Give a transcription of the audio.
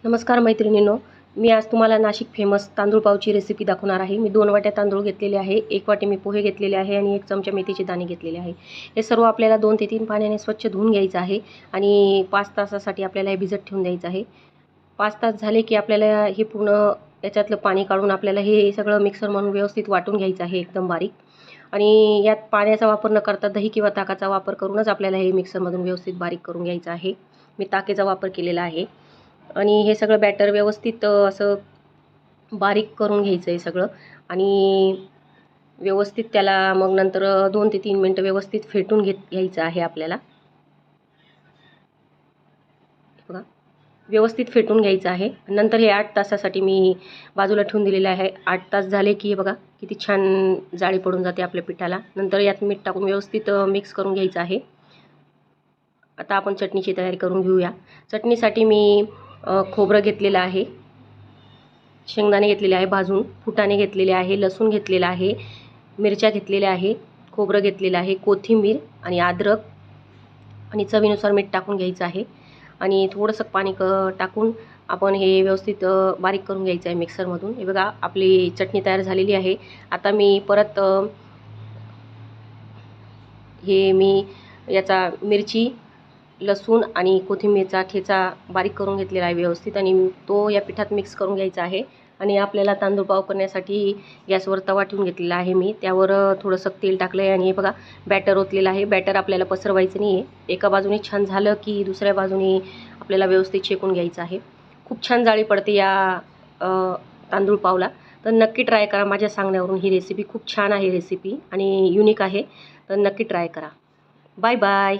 नमस्कार मैत्रिणींनो, मी आज तुम्हाला नाशिक फेमस तांदूळ पावची रेसिपी दाखवणार आहे। मी 2 वाट्या तांदूळ घेतलेले आहे, 1 वाटी मी पोहे घेतलेले आहे आणि 1 चमचा मेथीचे दाणे घेतलेले आहे। हे सर्व आपल्याला 2 ते 3 पाण्याने स्वच्छ धुवून घ्यायचं आहे आणि 5 तासासाठी आपल्याला हे भिजत ठेवून द्यायचं आहे। 5 तास झाले की आपल्याला हे पूर्ण याच्यातलं पाणी काढून आपल्याला हे सगळं मिक्सर म्हणून व्यवस्थित वाटून घ्यायचं आहे एकदम बारीक। आणि यात पाण्याचा वापर न करता दही किंवा ताकाचा वापर करूनच आपल्याला हे मिक्सरमधून व्यवस्थित बारीक करून घ्यायचं आहे। मी ताकेचा वापर केलेला आहे आणि हे सगळं बॅटर व्यवस्थित असं बारीक करून घ्यायचं आहे सगळं आणि व्यवस्थित त्याला मग नंतर 2 ते 3 मिनिटं व्यवस्थित फेटून घ्यायचं आहे आपल्याला। बघा, व्यवस्थित फेटून घ्यायचं आहे। नंतर हे 8 तासासाठी मी बाजूला ठेवून दिलेलं आहे। 8 तास झाले की बघा किती छान जाळी पडून जाते आपल्या पिठाला। नंतर यात मीठ टाकून व्यवस्थित मिक्स करून घ्यायचं आहे। आता आपण चटणीची तयारी करून घेऊया। चटणीसाठी मी खोबरं घेतलेलं आहे, शेंगदाणे घेतलेले आहे भाजून, फुटाणे घेतलेले आहे, लसूण घेतलेला आहे, मिरच्या घेतलेल्या आहे, खोबरं घेतलेलं आहे, कोथिंबीर आणि अद्रक आणि चवीनुसार मीठ टाकून घ्यायचं आहे आणि थोडंसं पाणी टाकून आपण हे व्यवस्थित बारीक करून घ्यायचं आहे मिक्सरमधून। हे बघा आपली चटणी तयार झालेली आहे। आता मी परत याचा मिरची, लसूण आणि कोथिंबीरचा ठेचा बारीक करून घेतलेला आहे व्यवस्थित आणि तो या पिठात मिक्स करून घ्यायचा आहे। आणि आपल्याला तांदूळ पाव करण्यासाठी गॅसवर तवा ठेवून घेतलेला आहे मी, त्यावर थोडंसं तेल टाकलं आहे आणि हे बघा बॅटर ओतलेलं आहे। बॅटर आपल्याला पसरवायचं नाही आहे, एका बाजूने छान झालं की दुसऱ्या बाजूने आपल्याला व्यवस्थित शेकून घ्यायचं आहे। खूप छान जाळी पडते या तांदूळ पावला, तर नक्की ट्राय करा। माझ्या सांगण्यावरून ही रेसिपी खूप छान आहे रेसिपी आणि युनिक आहे, तर नक्की ट्राय करा। Bye bye.